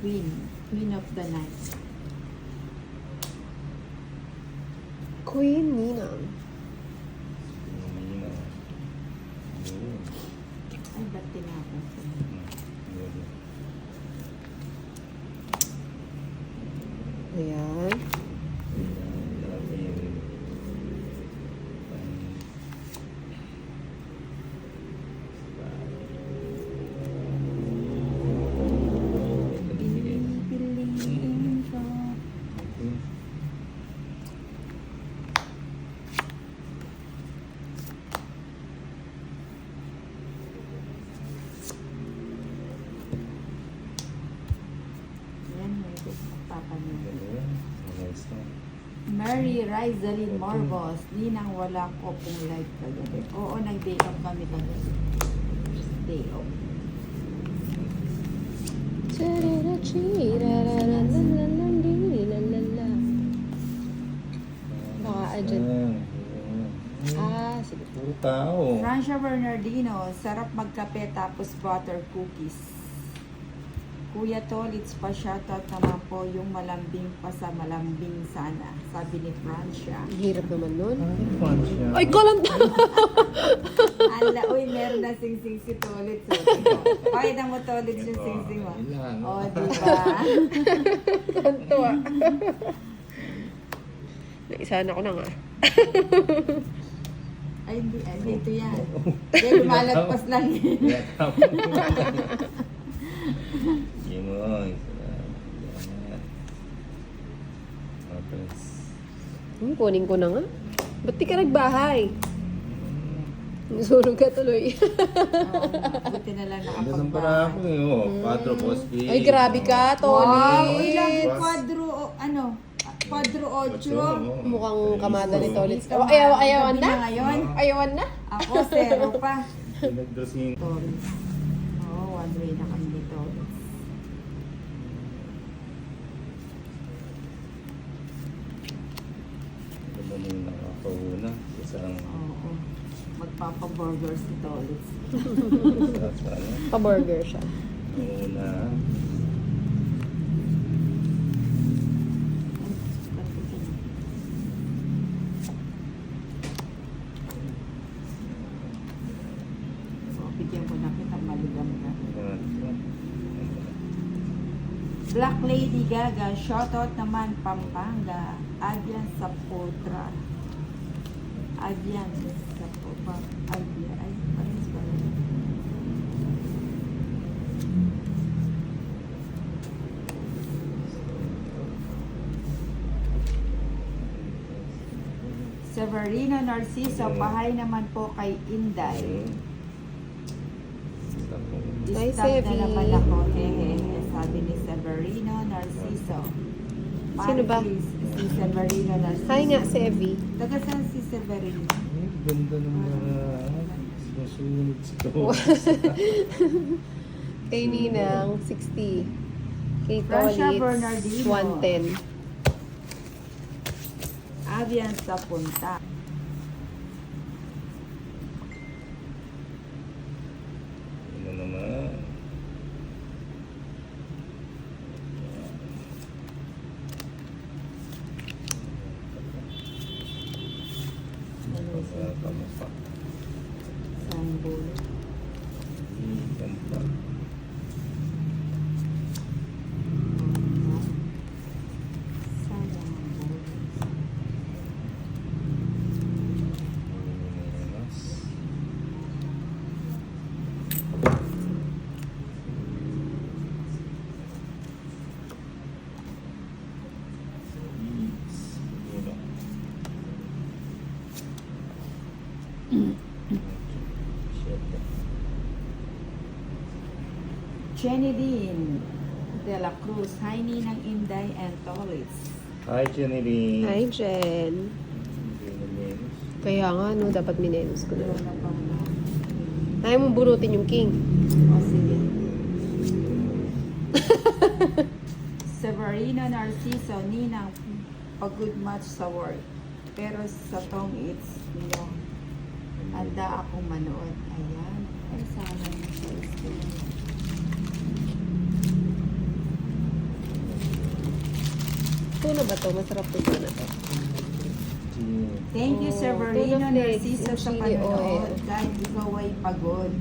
Queen of the night. Queen Ninang. Ay, ba't tinapon ko? Ayan. Piliin ko. Yan, may magpapanood. Mary Rizalyn Morbos, Ninang wala ko pong live kagabi. Oo, nag-day off kami kagabi. Day off. Baka adyan. Sige. Puro tao. Francia Bernardino, sarap magkape tapos butter cookies. Kuya Tolits, pa-shoutout naman po yung malambing pa sa malambing sana. Sabi ni Francia. Ang hirap naman nun. Ay, Ay, kalang Ala, uy, meron na sing-sing si Tolits. Pakita mo Tolits yung sing-sing mo. Ilan? O, diba? Kanto ah. Naisahan ako na nga. Ay, hindi. Dito yan. Yan, lumalagpas lang yun. Kaya tao. Yun mo. Kunin ko na nga. Ba't di ka nagbahay? Surog ka tuloy. Buti na lang Ganda ng para ako nakapagbahay. eh. Oh. Patro Pospi. Ay, grabe ka, Tony. Wow, ilang quadro, quadro 8. Mukhang kamada ni Tolits. Gabi Ayawan na? ngayon. Ayawan na? Ako, 0 pa. Pinagdrasing. Tolits. Oo, one way na kami ni Tolits. Ganda mo yung nakakauna. Isang Oo. Magpapa-burger si Tolits. sa ano. Pa-burger siya. Nauna. So, bigyan ko na kita maligam ka. Black Lady Gaga, shoutout naman Pampanga. Adyan sa Potra. Adyan sa Potra. Adyan. Ay, parehas ba rin? Severino Narciso, bahay naman po kay Inday. Hi, Disturb Sevi. na naman ako. Hehehe. Sabi ni Severino Narciso. Sino ba? Please, si Severino Narciso. Hi nga, Sevi. Taga saan si Severino? Ay, ganda ng mga susunod sa to. Kay Ninang, 60. Kay Francia Tolits, Bernardino. 110. Avian sa punta. Ano naman. Tama pa. Saan bulo? Ikan pa. Saan ang bulo? Jenny Dean de la Cruz. Hi, Ninang Inday and Tolits. Hi, Jenny Lee. Hi, Jen. Kaya nga, no, dapat minenos ko na. Wala pa na. Ayaw mong bunutin yung king. O, sige. Severino Narciso, Ninang, pag-good match sa work. Pero sa tong it's, handa akong manood. Ayan. Ay, sana na siya. Tuna ba to? Masarap to tuna to. Thank you, Oh, Severino tuna flakes Narciso, and sa chili oil. panonood. Kahit ikaw ay pagod,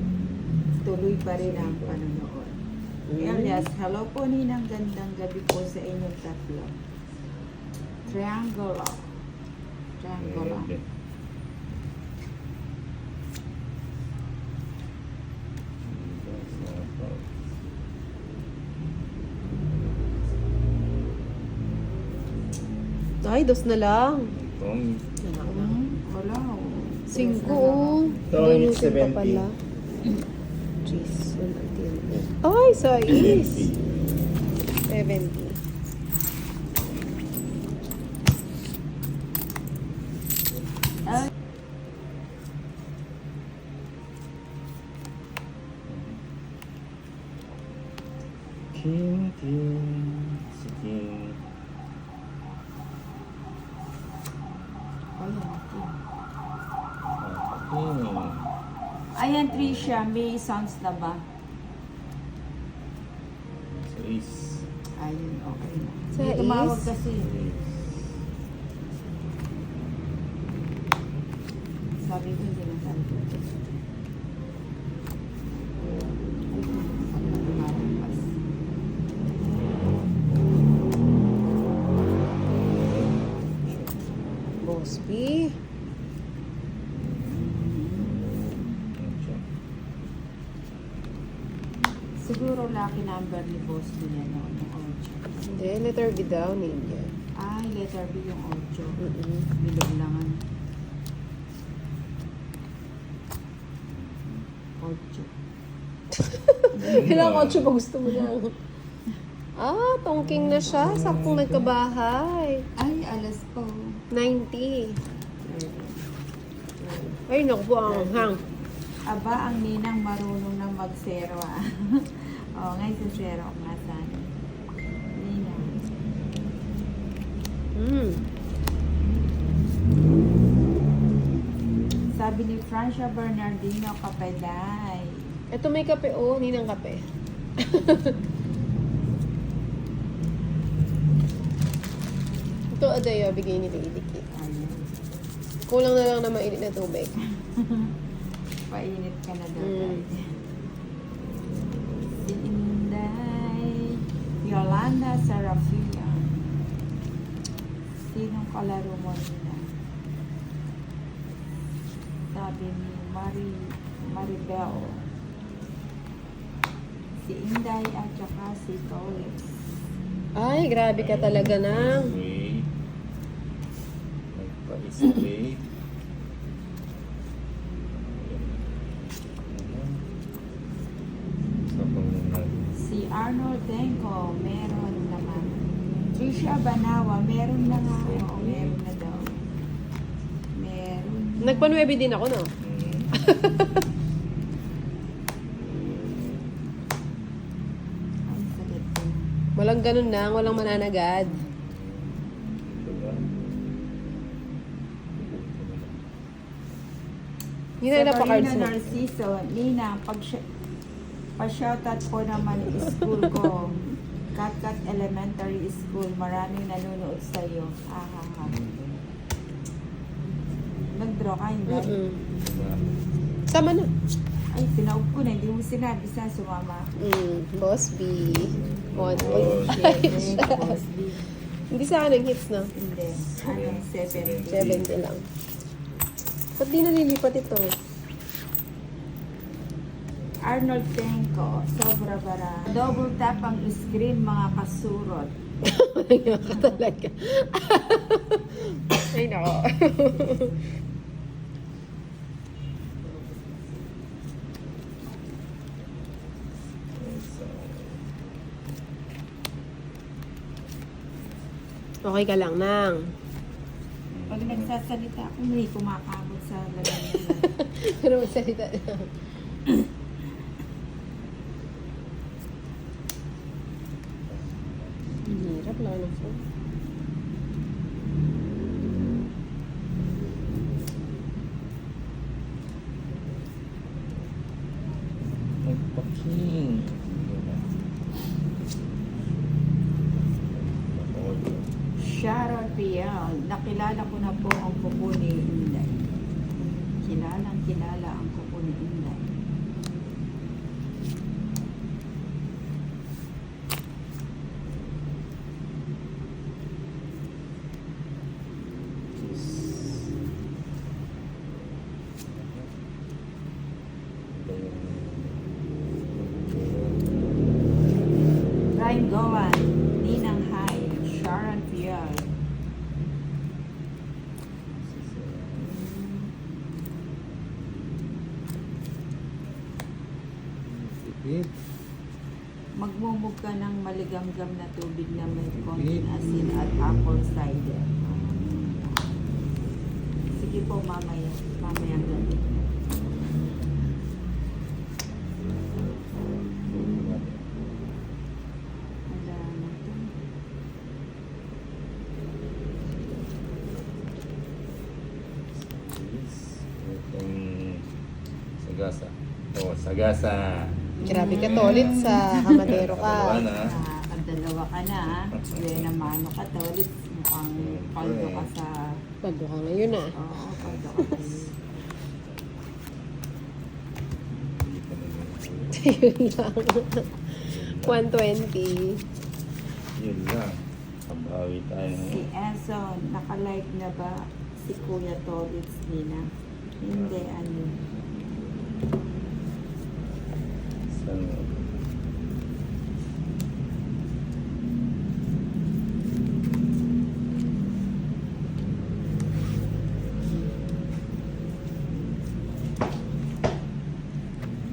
tuloy pa rin ang panonood. Elias, hello po Ninang, gandang gabi po sa inyong tatlo. Triangular. Triangular. Ay, dos na lang. Wala. Singko, oh. Tong Bunutin pa 70. pala. Jeez. Ay, size. 70. Ay, King. Si King. ayan, Tricia, may sounds na ba? So Ace. Ayun, okay na. Sa Hindi tumawag is? kasi. Sabi ko, hindi na sabi ko. Boss B. Siguro lucky number ni Boss mo yan, no? Yung 8. Hindi, letter B daw, ninja. Ay, letter B yung 8. Mm-mm. Bilog langan. 8. Kailangan ko siya pa gusto mo na. Ah, tongking na siya. Saktong nagkabahay. Ay, alas po. 90. Ay, naku po ang hang. Aba, ang ninang marunong na mag-zero ah. Oo, ngayon sa zero ako nga sana. Ninang. Sabi ni Francia Bernardino Kapeday. Ito may kape, oh. Ninang kape. Ito, Adaya, bigay ni Lady Kit. Ayun. Kulang na lang na mainit na tubig. Painit ka na daw, Mm. guys. Si Inday. Yolanda Serafia. Sinong kalaro mo nila? Sabi ni Maribel. Si Inday at saka si Tolis. Ay, grabe ka talaga na. Wait. Nagpa-straight. Si Arnold Denko, meron naman. Trisha Banawa, meron na nga. Oo, meron na daw. Meron. Nagpa-9 din ako, no? Ang sakit ko. Walang ganun na, walang mananagad. Yun na pa-cards mo. Narciso, Nina, pa-shoutout po naman school ko. Katkat Elementary School. Maraming nanonood sa'yo. Ahaha. Nag-draw ka, hindi? Tama na. Ay, tinaog ko na. Hindi mo sinabi sa sumama. Boss B. Oh, Boss B. Hindi sa akin ang hits, no? Hindi. Anong 7? 70 lang. Ba't di nalilipat ito? Arnold Tenko, sobra bara. Double tap ang screen, mga kasurot. Kaya ka talaga. Ay, nako. Okay ka lang, nang. Pag nagsasalita ako, may kumakamot sa lalaki nila. Pero magsalita na. Ang hirap lang ng phone. Nagpaking. Sharon Pial, nakilala ko na po ang kuko ni Inday. Kilalang kilala ang kuko ni Inday. Ryan Gowan, Ninang Hai, Sharon Pial. Tipid. Magmumog ka ng maligamgam na tubig na may konting asin at apple cider. Sige po, mamaya. Mamaya gabi. Wala na to. Itong sagasa. Oh, sagasa. Grabe ka tolit sa kamadero Dalawa ka. na. Nakakadalawa ka na, ha? Kaya naman, ka to. Ulit, mukhang paldo ka sa... Pagdo ka ngayon ah. Oo, paldo ka kayo. Yun lang. 120. Yun lang. Pambawi tayo. Si Enson, naka-like na ba si Kuya Tolitz Nina? Hindi, ano. Saan?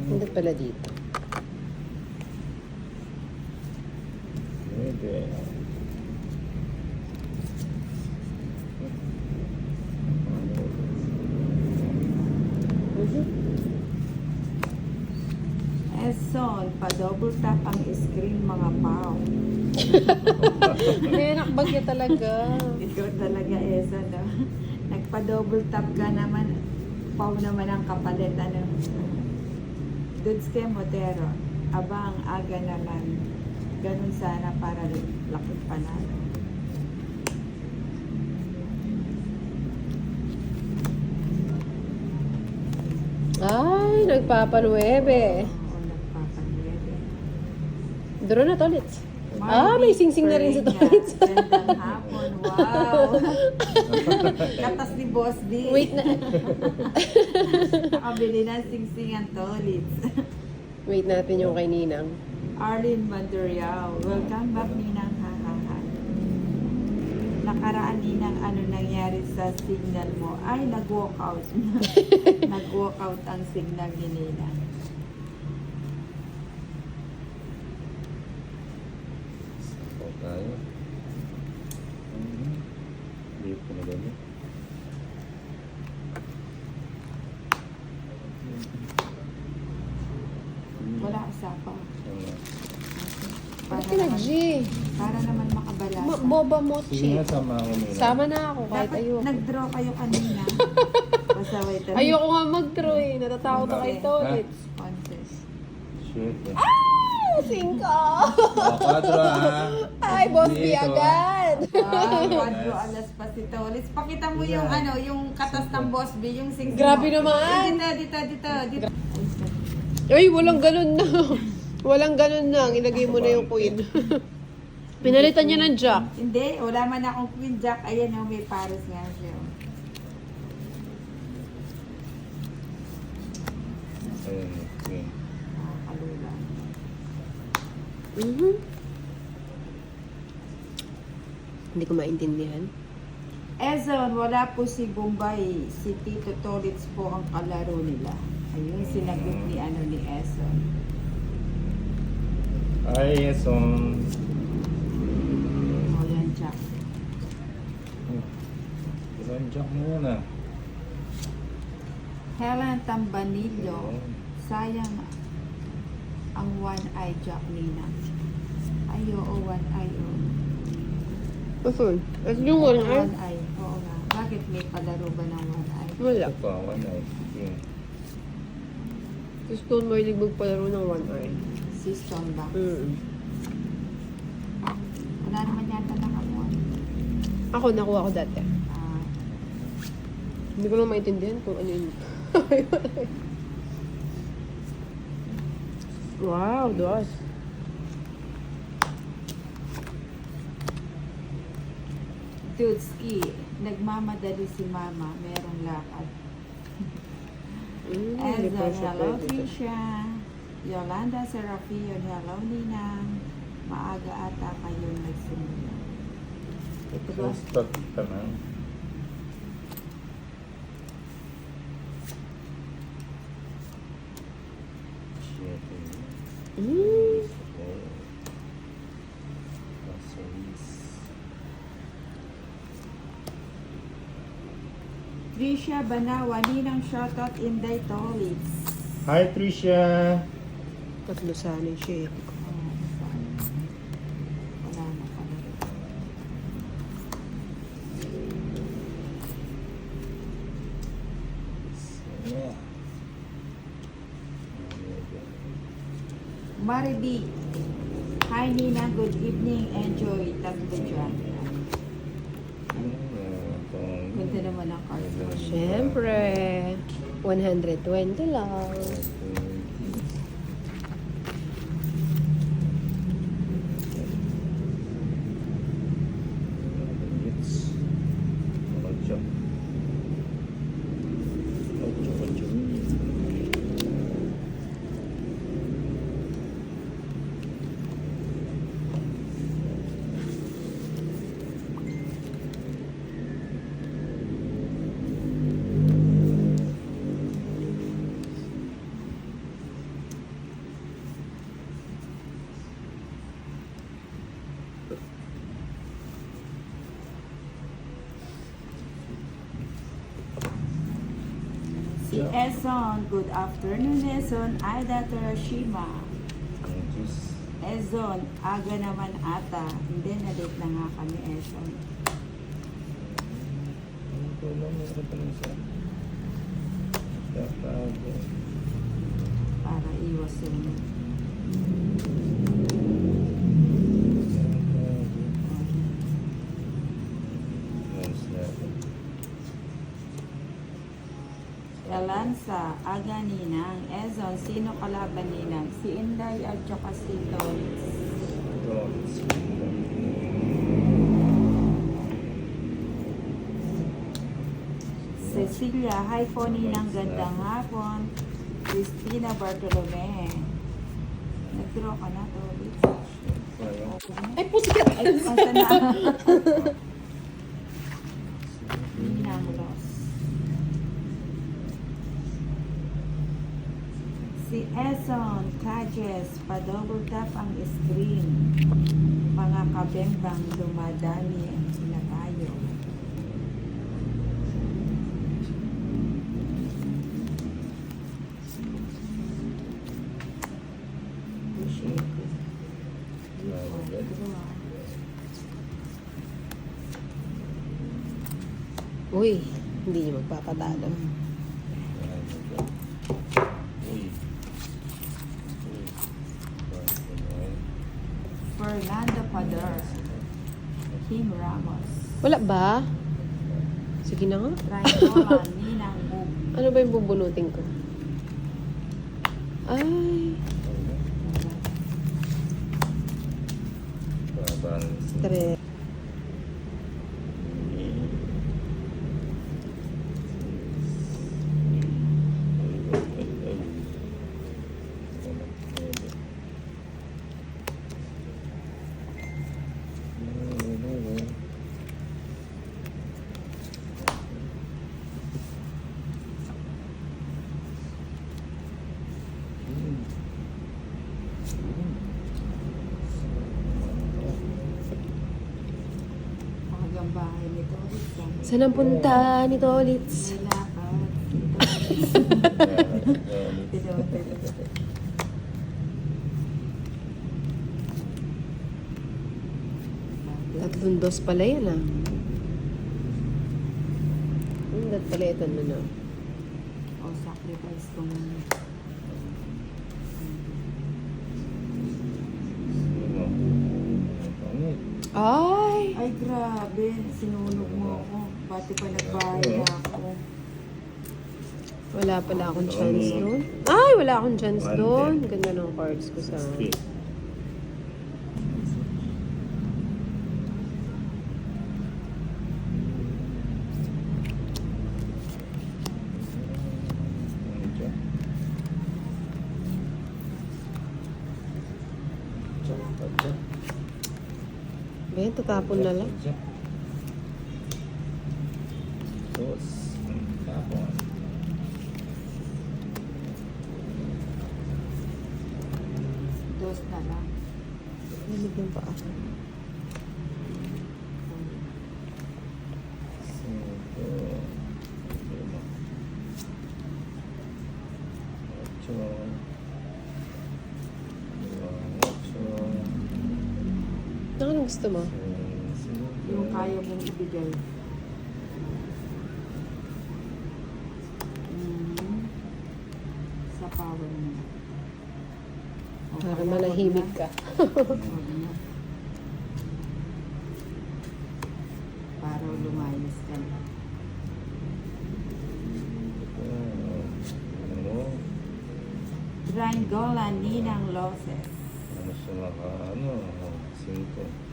Hindi pala dito. Pwede. Enson, pa-double tap ang screen mga pao. May nakbagya talaga. Ikaw talaga, Enson, no? Nagpa-double tap ka naman. Pao naman ang kapalit, ano? Dudes kay Motero. Aba, ang aga naman. Ganun sana para laki panalo. Ay, nagpapanuebe. Oo, nagpapanuwede. Duro na tolit. Ah, may sing-sing na rin sa tolit. Gandang hapon, wow. Katas ni Boss D. Wait na. Nakabili ng sing-sing ang tolit. Wait natin yung kay Ninang. Arlene Manduriao, welcome back Ninang, ha ha ha. Nakaraan Ninang, ano nangyari sa signal mo? Ay, nag-walkout. Nag-walkout ang signal ni Ninang. Sapo tayo. Liit ko na ganyan. Wala usapa. Ba't ka nag-G? Para naman makabalasa. Boba Sige mochi. nga, sama ako nila. Sama na ako kahit Dapat ayoko. nag-draw kayo kanina. Pasaway talaga. Ayoko nga mag-draw eh. Natatakot ako kay Tolit. Contest. Shit. Ah! 5! Makadro ha. Ay, Boss B Dito. agad! Ah, quadro alas pa si Tolis. Pakita mo yung ano, yung katas ng Boss B, yung sing. Grabe naman! Dito. Ay, walang ganun na. Walang ganun na. Ilagay mo na yung queen. Pinalitan niya ng jack. Hindi, wala man akong queen jack. Ayan yung may pares nga siya. Ayun, okay. Kalula. Mhm. Hindi ko maintindihan. Ezon, wala po si Bombay. Si Tito Tolitz po ang kalaro nila. Ayun, sinagot ni ni Ezon. Ay, yes, O, yan, Jack. Ilan jack mo yan ah. Helen Tambanillo. Sayang ang one eye Jack Nina. Ay, oo, one eye. Oo. Asan? At yung one eye? One eye. Oo nga. Bakit may palaro ba ng one eye? Wala. Ito pa, one eye. Yeah. Gusto mo yung magpalaro ng one eye. Si Stone ba? Wala naman yata nakamon. Ako, nakuha ko dati. Ah, Hindi ko lang maintindihan kung ano yun. Wow, dos. Dudski, nagmamadali si Mama. Merong lakad. Hindi Enzo, pa siya hello pwede. Trisha. Yolanda Serafio, hello Ninang. Maaga ata kayo nagsimula. Ito ba? So, start ka na. Shit. Oh. Groceries. Trisha Banawa, Ninang shoutout Inday Tolits. Hi, Trisha. Tatlo sana yung share. Wala na pala. Yeah. Maribi. Hi Nina, good evening. Enjoy. Tatlo dyan. Ganda naman ang cartoon. Siyempre. 120 lang. Si Ezon, good afternoon Ezon. Aida Terashima. Ezon, aga naman ata. Hindi, na-date na nga kami Ezon. Para iwas yung Elansa, aga Ninang. Ezon, sino kalaban Ninang? Si Inday at saka si Doris. Cecilia, hi po Ninang, gandang hapon. Christina Bartolome. Nag-draw ka na to. Ay, pusikat! Ay, asa na? Ninang Ross. Si Eson, Kajes, pa-double tap ang screen. Mga kabembang dumadami na tayo. Uy, hindi niya magpapatalo. Fernando Padar. Kim Ramos. Wala ba? Sige na nga. Ryan Ninang Boom. Ano ba yung bubunutin ko? Ay, stress. Hanggang bahay nito. Saan ang punta ni Tolits? May lakad. Ito. Dundos pala yan ah. That pala ito na. O, sacrifice kong Sino? Pangit. Ay! ay grabe, sinunog mo ako. Pati pa nagbayad ako. Wala pala akong chance doon. Ay! Wala akong chance doon. Ganda ng cards ko sa... Okay. Ben, tatapon na lang. Tapos, tapon. Dos na lang. Lamig ng paa. Anong gusto mo? Yung kaya mong ibigay. Sa power mo. O, Para kaya manahimik wag ka. na. Wag na. Para lumayas ka na. Triangle Ninang Losses. Ano siya naka, 5.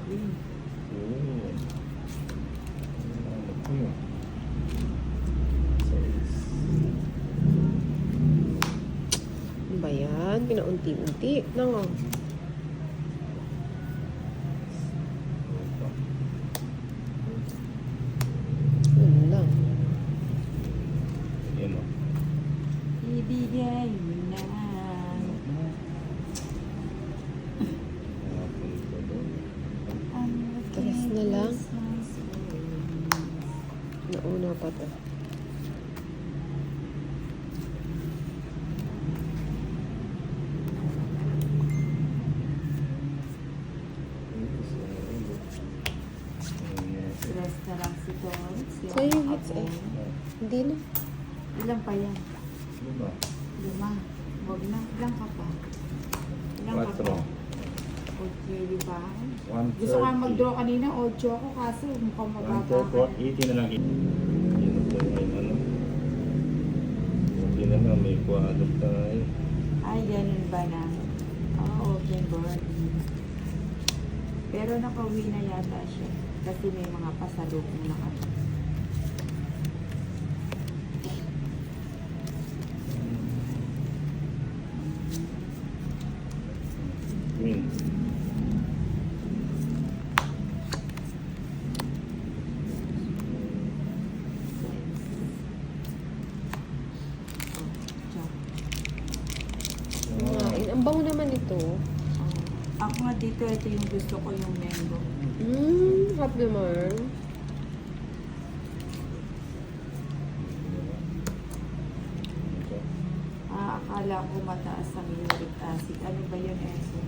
Green. Ano ba yan? Pinaunti-unti. Nang Yun lang. Yan o. Ibigay mo na. Talas na lang. Nauna pa to. Stress na lang si Torx. Sa'yo yung hits eh. Hindi na. Ilan pa yan? Diba? 5. Huwag na. Ilan ka pa? Ilan ka pa? 4. Okay, di ba? 130. Gusto ka mag-draw kanina, 8 ako kaso mukhang mababa ka. 80 na lang. Yun po yung ano. Okay naman, may kuwadot tayo. Ay, ganun ba na? Okay, board. Pero nakauwi na yata siya. Kasi may mga pasalubong na kami. Queen. Kumain. Ang bango naman ito. Ako nga dito, ito yung gusto ko, yung mango. Hot naman. Akala ko mataas ang uric acid. Ano ba yun, Eso?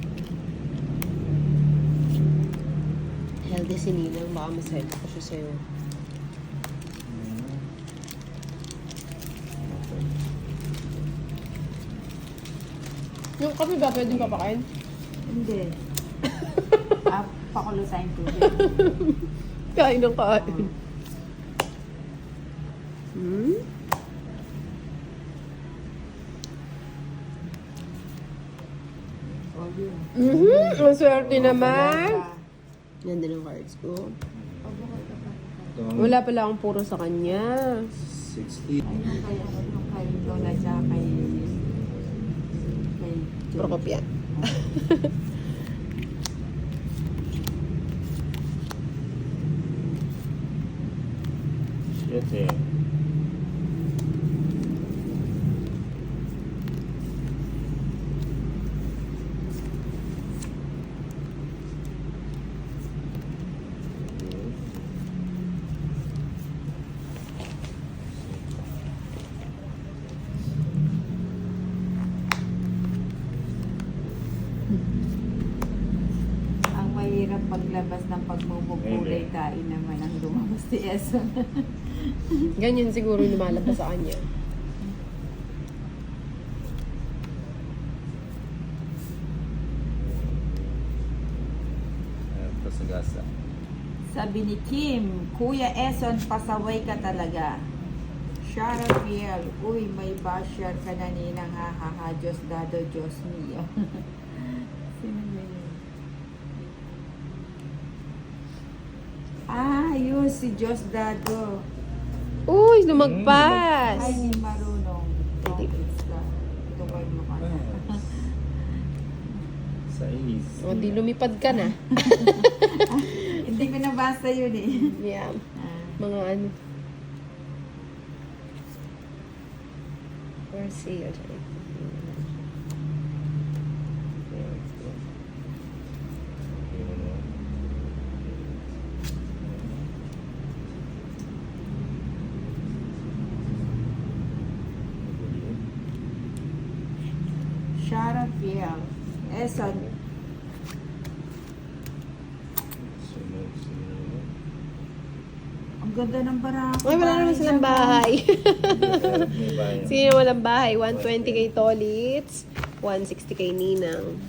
Healthy si Ninang. Baka masaya ko siya sa'yo. Yung kape ba pwedeng papakain? Hindi. Pakulo sa tubig. Kain ng kain. Hmm? Oh, yun. Ang swerte naman. Wala Ganda ng cards ko. pa. Wala pala akong puro sa kanya. 60. Ayun kaya yung kay Lola siya kay Procopia. Shit eh. paglabas ng pagmumugulay, kain naman ang lumabas si Eson. Ganyan siguro lumalabas sa kanya. Pasagasa. Sabi ni Kim, Kuya Eson, pasaway ka talaga. Shara Fiel, uy, may basher ka na ninang, ha ha ha, Diyos dado, Diyos mio. Sino ba yun? Ah, yun, si Diyos dado. Uy, lumagpas! Ay, hindi marunong. Topics ka. Ito ba yung mukha na? Sais. O, di lumipad ka na. Hindi ko nabasa yun eh. Yeah. Ah. Mga ano. Or see. Shara Fiel. Eson, ang ganda ng barako. Ay, wala naman silang bahay. May bayan. Sino walang bahay? 120 kay Tolits, 160 kay Ninang.